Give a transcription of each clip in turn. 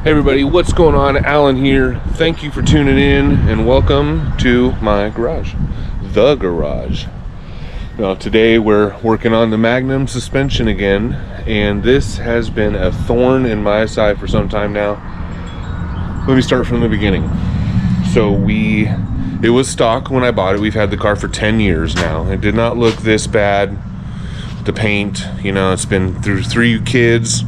Hey everybody, what's going on? Alan here. Thank you for tuning in and welcome to my garage, the garage. Now today we're working on the Magnum suspension again, and this has been a thorn in my side for some time now. Let me start from the beginning. So it was stock when I bought it. We've had the car for 10 years now. It did not look this bad. The paint, it's been through 3 kids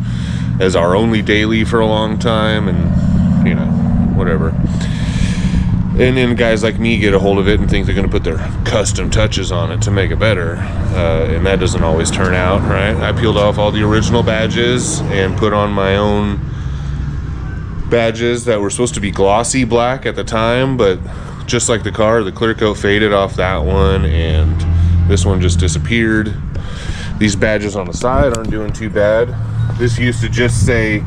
as our only daily for a long time, and whatever. And then guys like me get a hold of it and think they're going to put their custom touches on it to make it better, and that doesn't always turn out right. I peeled off all the original badges and put on my own badges that were supposed to be glossy black at the time, but just like the car, the clear coat faded off that one and this one just disappeared. These badges on the side aren't doing too bad. This used to just say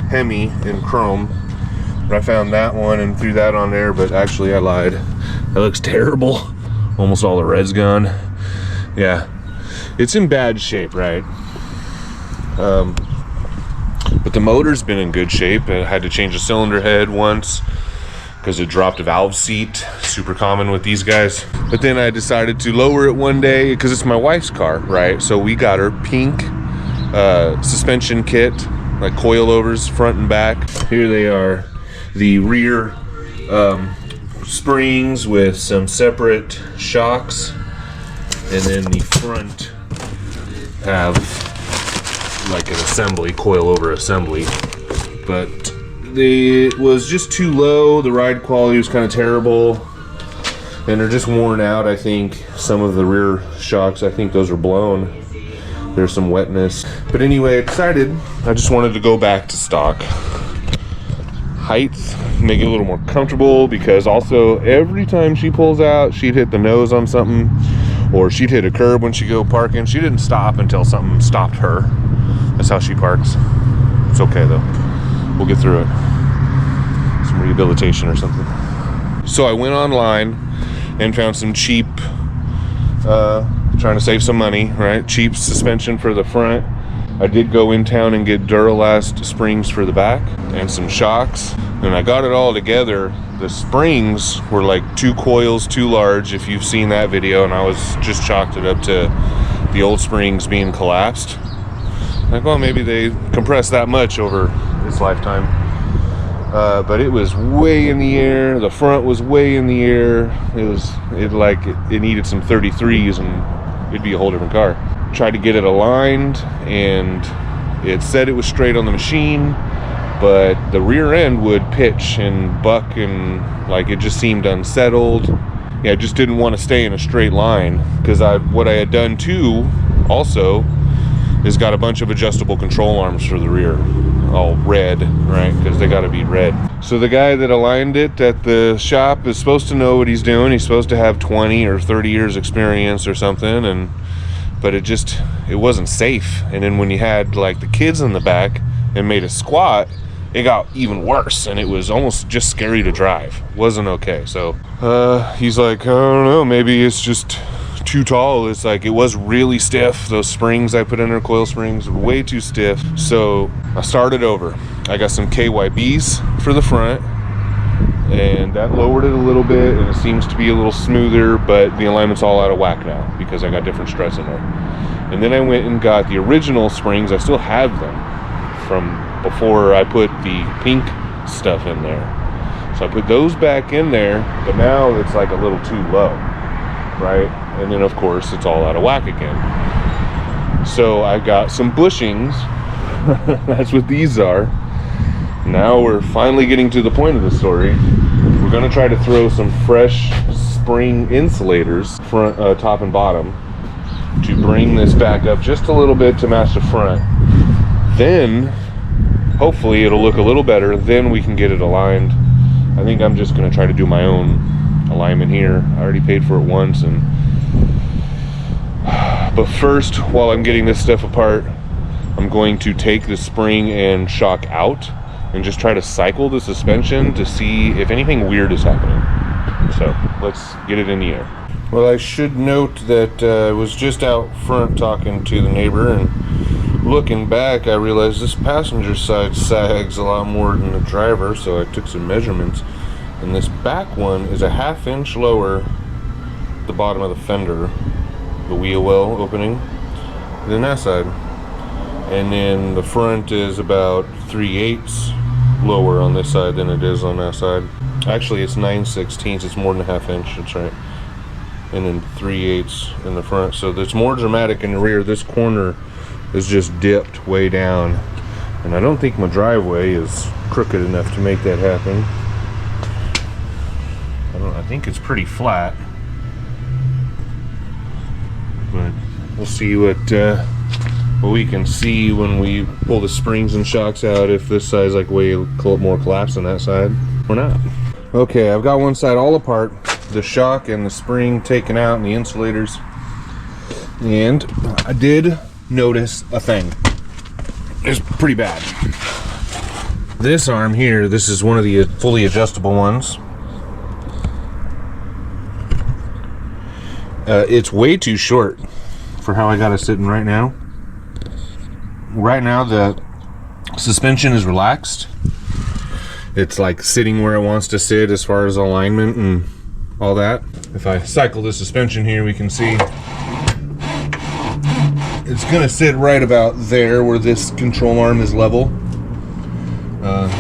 Hemi in chrome, but I found that one and threw that on there, but actually I lied. That looks terrible. Almost all the red's gone. Yeah, it's in bad shape, right? But the motor's been in good shape. I had to change the cylinder head once because it dropped a valve seat, super common with these guys. But then I decided to lower it one day because it's my wife's car, right? So we got her pink suspension kit, like coilovers front and back. Here they are, the rear springs with some separate shocks, and then the front have like an assembly, coilover assembly. But it was just too low. The ride quality was kind of terrible, and they're just worn out. I think some of the rear shocks, I think those are blown. There's some wetness. But anyway, I just wanted to go back to stock. Height, make it a little more comfortable, because also every time she pulls out, she'd hit the nose on something, or she'd hit a curb when she'd go parking. She didn't stop until something stopped her. That's how she parks. It's okay though. We'll get through it. Some rehabilitation or something. So I went online and found some cheap, trying to save some money, right? Cheap suspension for the front. I did go in town and get Duralast springs for the back and some shocks. And I got it all together. The springs were like 2 coils too large, if you've seen that video, and I was just chalked it up to the old springs being collapsed. Like, well, maybe they compressed that much over its lifetime. But it was way in the air. The front was way in the air. It needed some 33s and it'd be a whole different car. Tried to get it aligned, and it said it was straight on the machine, but the rear end would pitch and buck, and like it just seemed unsettled. Yeah, I just didn't want to stay in a straight line, because what I had done too also is got a bunch of adjustable control arms for the rear, all red, right? Because they got to be red. So the guy that aligned it at the shop is supposed to know what he's doing. He's supposed to have 20 or 30 years experience or something, but it wasn't safe. And then when you had like the kids in the back and made a squat, it got even worse, and it was almost just scary to drive. Wasn't okay. So he's like, I don't know, maybe it's just too tall. It's like, it was really stiff. Those springs I put in there, coil springs, were way too stiff. So I started over. I got some KYBs for the front, and that lowered it a little bit, and it seems to be a little smoother, but the alignment's all out of whack now because I got different struts in there. And then I went and got the original springs. I still have them from before I put the pink stuff in there. So I put those back in there, but now it's like a little too low, right? And then of course it's all out of whack again. So I got some bushings. That's what these are. Now we're finally getting to the point of the story. We're going to try to throw some fresh spring insulators, front, top and bottom, to bring this back up just a little bit to match the front. Then hopefully it'll look a little better. Then we can get it aligned. I think I'm just going to try to do my own alignment here. I already paid for it once, but first, while I'm getting this stuff apart, I'm going to take the spring and shock out and just try to cycle the suspension to see if anything weird is happening. So let's get it in the air. Well, I should note that I was just out front talking to the neighbor, and looking back, I realized this passenger side sags a lot more than the driver, so I took some measurements. And this back one is a 1/2 inch lower at the bottom of the fender, the wheel well opening, than that side. And then the front is about 3/8 lower on this side than it is on that side. Actually, it's 9/16. It's more than a 1/2 inch. That's right. And then 3/8 in the front. So it's more dramatic in the rear. This corner is just dipped way down, and I don't think my driveway is crooked enough to make that happen. I think it's pretty flat, but we'll see what we can see when we pull the springs and shocks out, if this side's like way more collapsed on that side or not. Okay, I've got one side all apart, the shock and the spring taken out and the insulators, and I did notice a thing. It's pretty bad. This arm here, this is one of the fully adjustable ones. It's way too short for how I got it sitting right now. Right now the suspension is relaxed. It's like sitting where it wants to sit as far as alignment and all that. If I cycle the suspension here, we can see it's gonna sit right about there where this control arm is level. And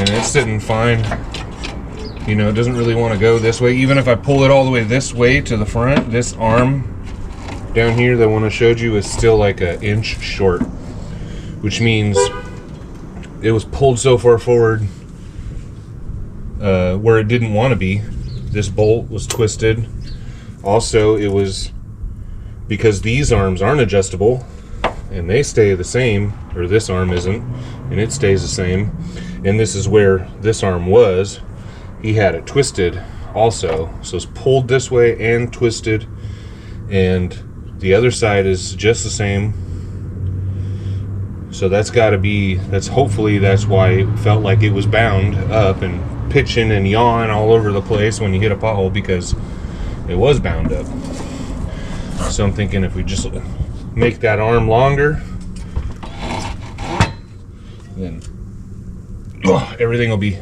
it's sitting fine. You know, it doesn't really want to go this way. Even if I pull it all the way this way to the front, this arm down here, the one I showed you, is still like an inch short, which means it was pulled so far forward where it didn't want to be. This bolt was twisted. Also, it was because these arms aren't adjustable and they stay the same, or this arm isn't, and it stays the same. And this is where this arm was. He had it twisted also, so it's pulled this way and twisted, and the other side is just the same. So that's got to be, hopefully that's why it felt like it was bound up and pitching and yawing all over the place when you hit a pothole, because it was bound up. So I'm thinking if we just make that arm longer, then everything will be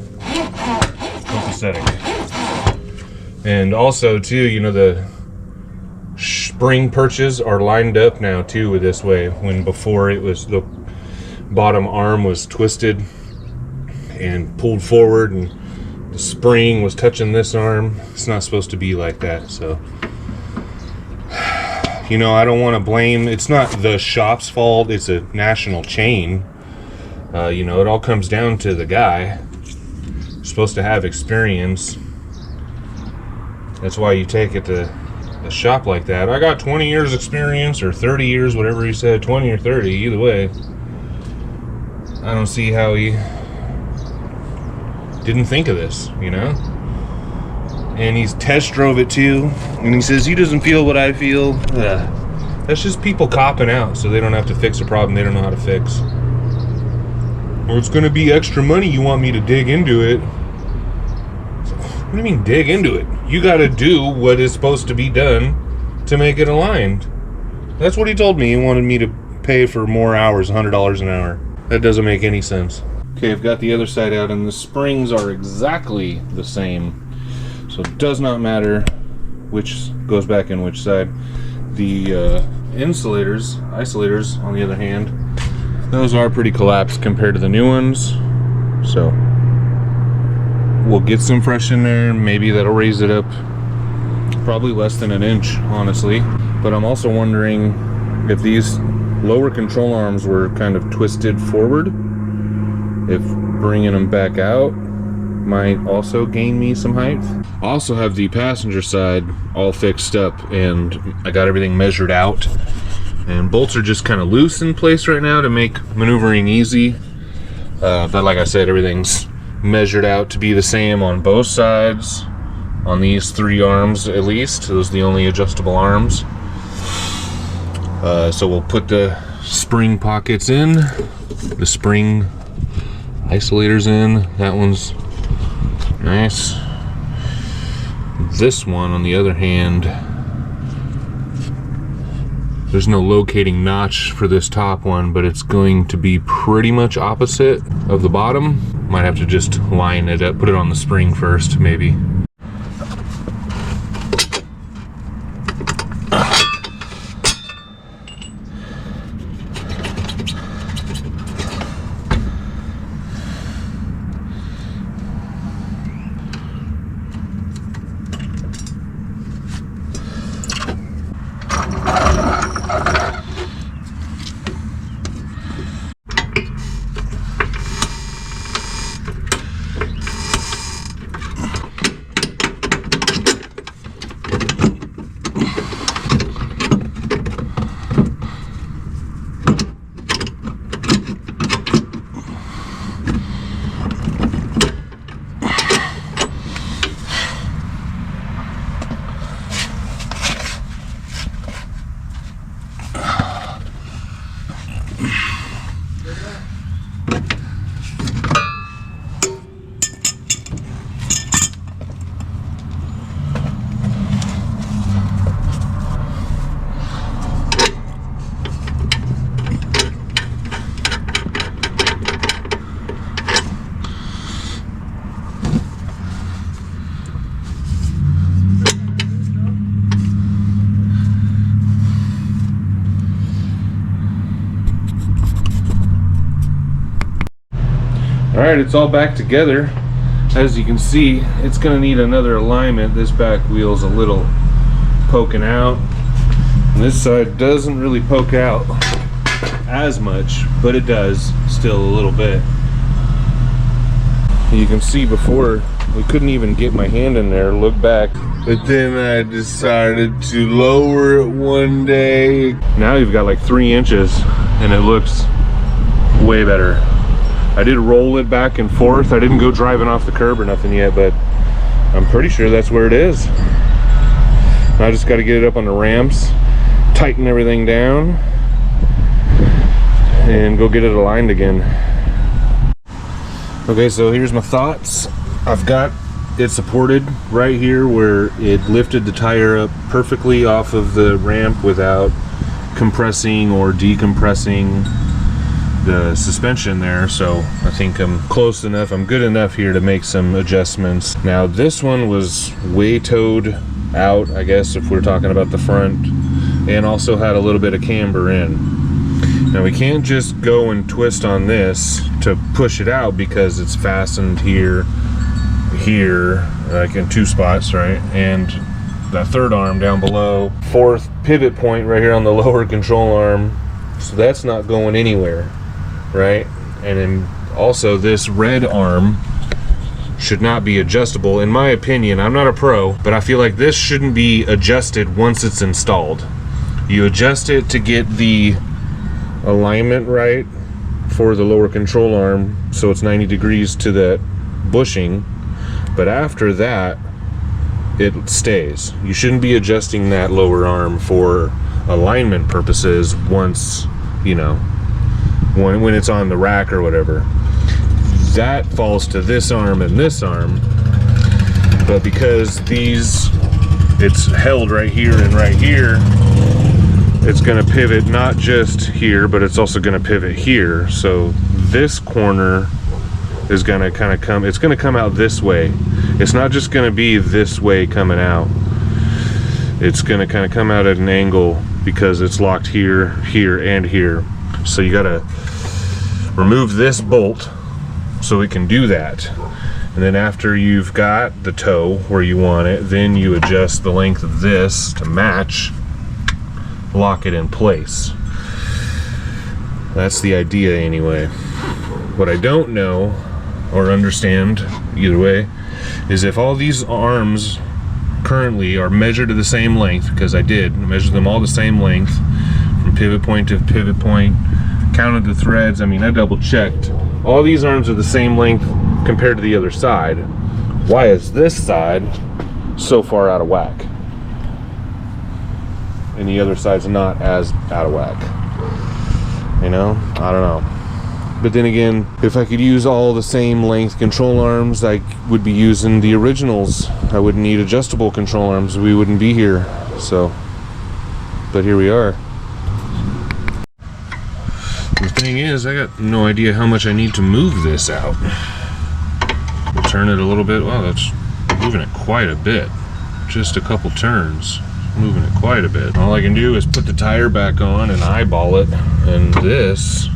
copacetic. And also too, you know, the spring perches are lined up now too with this way, when before it was the bottom arm was twisted and pulled forward and the spring was touching this arm. It's not supposed to be like that. So, you know, I don't want to blame, it's not the shop's fault, it's a national chain. You know, it all comes down to the guy. You're supposed to have experience. That's why you take it to a shop like that. I got 20 years experience, or 30 years, whatever he said, 20 or 30, either way. I don't see how he didn't think of this, you know? And he's test drove it too, and he says he doesn't feel what I feel. That's just people copping out so they don't have to fix a problem they don't know how to fix. Well, it's going to be extra money, you want me to dig into it. What do you mean dig into it? You got to do what is supposed to be done to make it aligned. That's what he told me. He wanted me to pay for more hours, $100 an hour. That doesn't make any sense. Okay, I've got the other side out, and the springs are exactly the same. So it does not matter which goes back in which side. The isolators, on the other hand, those are pretty collapsed compared to the new ones. So we'll get some fresh in there. Maybe that'll raise it up probably less than an inch, honestly. But I'm also wondering if these lower control arms were kind of twisted forward, if bringing them back out might also gain me some height. I also have the passenger side all fixed up, and I got everything measured out, and bolts are just kind of loose in place right now to make maneuvering easy. But like I said, everything's measured out to be the same on both sides, on these three arms at least. Those are the only adjustable arms. So we'll put the spring pockets in, the spring isolators in. That one's nice. This one, on the other hand, There's no locating notch for this top one, but it's going to be pretty much opposite of the bottom. Might have to just line it up, put it on the spring first, maybe. Alright, it's all back together. As you can see, it's going to need another alignment. This back wheel's a little poking out. And this side doesn't really poke out as much, but it does still a little bit. You can see before, we couldn't even get my hand in there, look back. But then I decided to lower it one day. Now you've got like 3 inches and it looks way better. I did roll it back and forth. I didn't go driving off the curb or nothing yet, but I'm pretty sure that's where it is. Now I just got to get it up on the ramps, tighten everything down, and go get it aligned again. Okay, so here's my thoughts. I've got it supported right here where it lifted the tire up perfectly off of the ramp without compressing or decompressing the suspension there, so I think I'm close enough, I'm good enough here to make some adjustments. Now this one was way towed out, I guess, if we're talking about the front, and also had a little bit of camber in. Now we can't just go and twist on this to push it out because it's fastened here, like in 2 spots, right? And that 3rd arm down below, 4th pivot point right here on the lower control arm, so that's not going anywhere. Right? And then also this red arm should not be adjustable, in my opinion. I'm not a pro, but I feel like this shouldn't be adjusted once it's installed. You adjust it to get the alignment right for the lower control arm so it's 90 degrees to that bushing, but after that it stays. You shouldn't be adjusting that lower arm for alignment purposes once, you know, when it's on the rack or whatever. That falls to this arm and this arm, but because it's held right here and right here, it's going to pivot not just here, but it's also going to pivot here. So this corner is going to kind of come, it's going to come out this way. It's not just going to be this way coming out. It's going to kind of come out at an angle because it's locked here, here, and here. So you got to remove this bolt so it can do that. And then after you've got the toe where you want it, then you adjust the length of this to match, lock it in place. That's the idea anyway. What I don't know or understand, either way, is if all these arms currently are measured to the same length, because I did measure them all the same length from pivot point to pivot point, counted the threads, I mean, I double checked. All these arms are the same length compared to the other side. Why is this side so far out of whack? And the other side's not as out of whack. You know, I don't know. But then again, if I could use all the same length control arms, I would be using the originals. I wouldn't need adjustable control arms. We wouldn't be here. So, but here we are. thing is, I got no idea how much I need to move this out. We'll turn it a little bit. Wow, that's moving it quite a bit. Just a couple turns, moving it quite a bit. All I can do is put the tire back on and eyeball it. And this,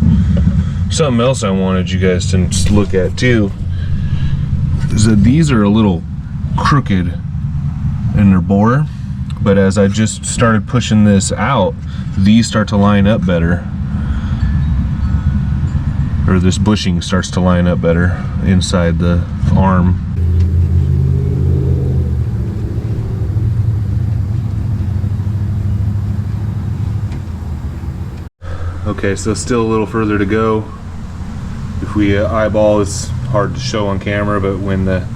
something else I wanted you guys to look at too, is that these are a little crooked in their bore, but as I just started pushing this out, these start to line up better. Or this bushing starts to line up better inside the arm. Okay, so still a little further to go. If we eyeball, it's hard to show on camera, but when the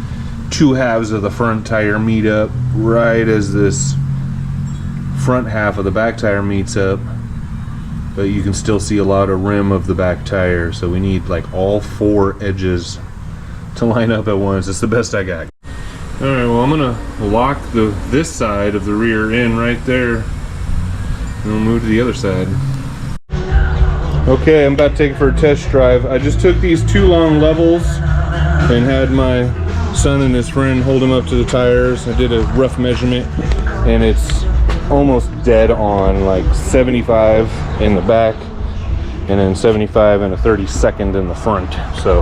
two halves of the front tire meet up, right as this front half of the back tire meets up, but you can still see a lot of rim of the back tire, so we need like all four edges to line up at once. It's the best I got. All right, well, I'm gonna lock this side of the rear in right there, and we'll move to the other side. Okay, I'm about to take it for a test drive. I just took these two long levels and had my son and his friend hold them up to the tires. I did a rough measurement, and it's almost dead on, like 75 in the back and then 75 and a 32nd in the front. So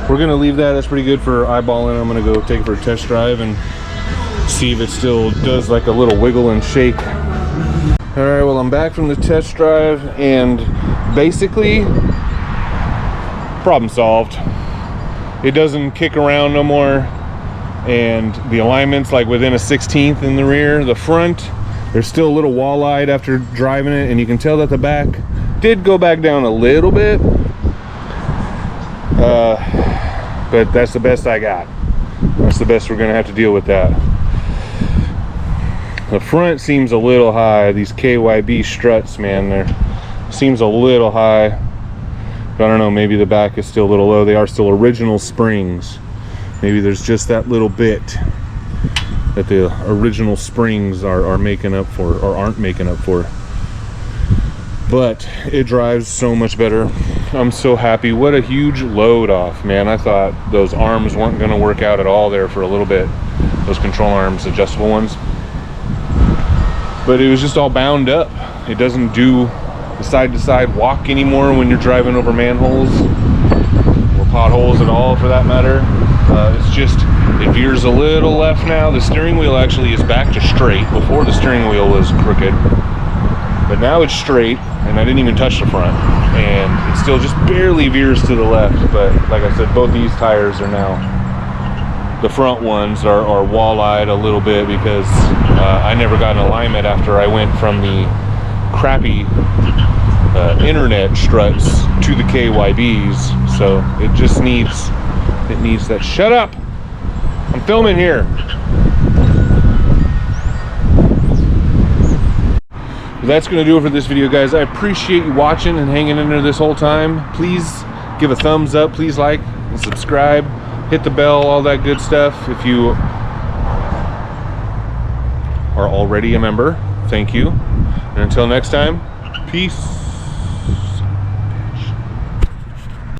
we're gonna leave that. That's pretty good for eyeballing. I'm gonna go take it for a test drive and see if it still does like a little wiggle and shake. All right, well, I'm back from the test drive, and basically problem solved. It doesn't kick around no more, and the alignment's like within a 16th in the rear. The front, there's still a little wall-eyed after driving it, and you can tell that the back did go back down a little bit, but that's the best I got. That's the best we're gonna have to deal with that. The front seems a little high. These KYB struts, man, seems a little high. But I don't know, maybe the back is still a little low. They are still original springs. Maybe there's just that little bit that the original springs are making up for, or aren't making up for. But it drives so much better. I'm so happy. What a huge load off, man. I thought those arms weren't gonna work out at all there for a little bit. Those control arms, adjustable ones. But it was just all bound up. It doesn't do the side-to-side walk anymore when you're driving over manholes or potholes at all, for that matter. It's just, it veers a little left now. The steering wheel actually is back to straight. Before, the steering wheel was crooked, but now it's straight, and I didn't even touch the front, and it still just barely veers to the left. But like I said, both these tires are now, the front ones are wall-eyed a little bit because I never got an alignment after I went from the crappy internet struts to the KYBs, so it just needs that. Shut up! I'm filming here. Well, that's gonna do it for this video, guys. I appreciate you watching and hanging in there this whole time. Please give a thumbs up, please like and subscribe, hit the bell, all that good stuff. If you are already a member, thank you. And until next time, peace.